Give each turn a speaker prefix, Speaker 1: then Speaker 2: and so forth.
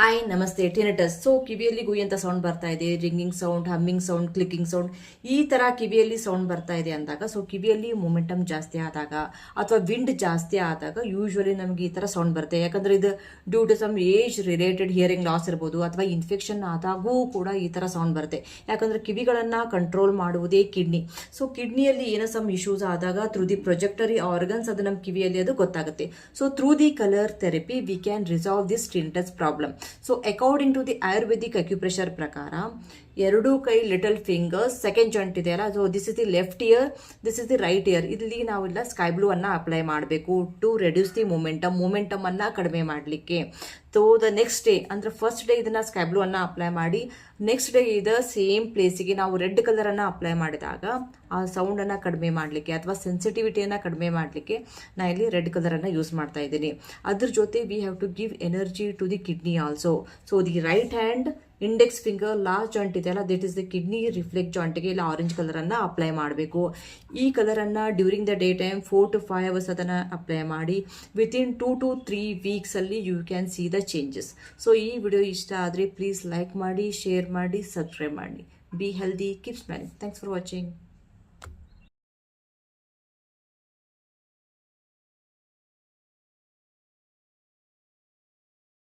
Speaker 1: Hi ನಮಸ್ತೆ ಟಿನೆಟಸ್. ಕಿವಿಯಲ್ಲಿ ಗುಯ್ ಅಂತ ಸೌಂಡ್ ಬರ್ತಾ ಇದೆ, ringing sound, humming sound, clicking sound, ಈ ತರ ಕಿವಿಯಲ್ಲಿ ಸೌಂಡ್ ಬರ್ತಾ ಇದೆ ಅಂದಾಗ, ಕಿವಿಯಲ್ಲಿ ಮೊಮೆಂಟಮ್ ಜಾಸ್ತಿ ಆದಾಗ ಅಥವಾ ವಿಂಡ್ ಜಾಸ್ತಿ ಆದಾಗ ಯೂಶುವಲಿ ನಮಗೆ ಈ ತರ ಸೌಂಡ್ ಬರುತ್ತೆ. ಯಾಕಂದ್ರೆ ಇದು due to some age related hearing loss ಇರ್ಬೋದು ಅಥವಾ ಇನ್ಫೆಕ್ಷನ್ ಆದಾಗೂ ಕೂಡ ಈ ತರ ಸೌಂಡ್ ಬರುತ್ತೆ. ಯಾಕಂದ್ರೆ ಕಿವಿಗಳನ್ನ ಕಂಟ್ರೋಲ್ ಮಾಡುವುದೇ ಕಿಡ್ನಿ. ಕಿಡ್ನಿಯಲ್ಲಿ ಏನೋ ಸಮ್ ಇಶ್ಯೂಸ್ ಆದಾಗ ಥ್ರೂ ದಿ ಪ್ರೊಜೆಕ್ಟರಿ ಆರ್ಗನ್ಸ್ ಅದು ನಮ್ಮ ಕಿವಿಯಲ್ಲಿ ಅದು ಗೊತ್ತಾಗುತ್ತೆ. Through the colour therapy we can resolve this tinnitus problem. According to the Ayurvedic acupressure ಪ್ರಕಾರ ಎರಡೂ ಕೈ ಲಿಟಲ್ ಫಿಂಗರ್ಸ್ ಸೆಕೆಂಡ್ ಜಾಯಿಂಟ್ ಇದೆಯಲ್ಲ, this is the left ear, this is the right ear. ಇಲ್ಲಿ ನಾವೆಲ್ಲ ಸ್ಕೈ ಬ್ಲೂ ಅನ್ನ ಅಪ್ಲೈ ಮಾಡಬೇಕು to reduce the momentum ಅನ್ನ ಕಡಿಮೆ ಮಾಡಲಿಕ್ಕೆ. ದ ನೆಕ್ಸ್ಟ್ ಡೇ ಅಂದ್ರೆ ಫಸ್ಟ್ ಡೇ ಇದನ್ನ ಸ್ಕೈ ಬ್ಲೂ ಅನ್ನ ಅಪ್ಲೈ ಮಾಡಿ, ನೆಕ್ಸ್ಟ್ ಡೇ ಇದ ಸೇಮ್ ಪ್ಲೇಸಿಗೆ ನಾವು ರೆಡ್ ಕಲರ್ ಅನ್ನ ಅಪ್ಲೈ ಮಾಡಿದಾಗ ಆ ಸೌಂಡ್ ಅನ್ನ ಕಡಿಮೆ ಮಾಡಲಿಕ್ಕೆ ಅಥವಾ ಸೆನ್ಸಿಟಿವಿಟಿಯನ್ನ ಕಡಿಮೆ ಮಾಡಲಿಕ್ಕೆ ನಾ ಇಲ್ಲಿ ರೆಡ್ ಕಲರ್ ಅನ್ನ ಯೂಸ್ ಮಾಡ್ತಾ ಇದ್ದೀನಿ. ಅದ್ರ ಜೊತೆ we have to give energy to the kidney also. The right hand index finger last joint ಇದೆಯಲ್ಲ, that is the kidney reflect ಜಾಯಿಂಟ್ಗೆ ಇಲ್ಲ ಆರೆಂಜ್ ಕಲರ್ ಅನ್ನ ಅಪ್ಲೈ ಮಾಡಬೇಕು. ಈ ಕಲರ್ ಅನ್ನ during the day time 4 to 5 hours ಅದನ್ನ apply ಮಾಡಿ within 2 to 3 weeks ಅಲ್ಲಿ you can see the changes. ಈ ವಿಡಿಯೋ ಇಷ್ಟ ಆದರೆ ಪ್ಲೀಸ್ ಲೈಕ್ ಮಾಡಿ, ಶೇರ್ ಮಾಡಿ, ಸಬ್ಸ್ಕ್ರೈಬ್ ಮಾಡಿ. Be healthy, keep smiling. Thanks for watching.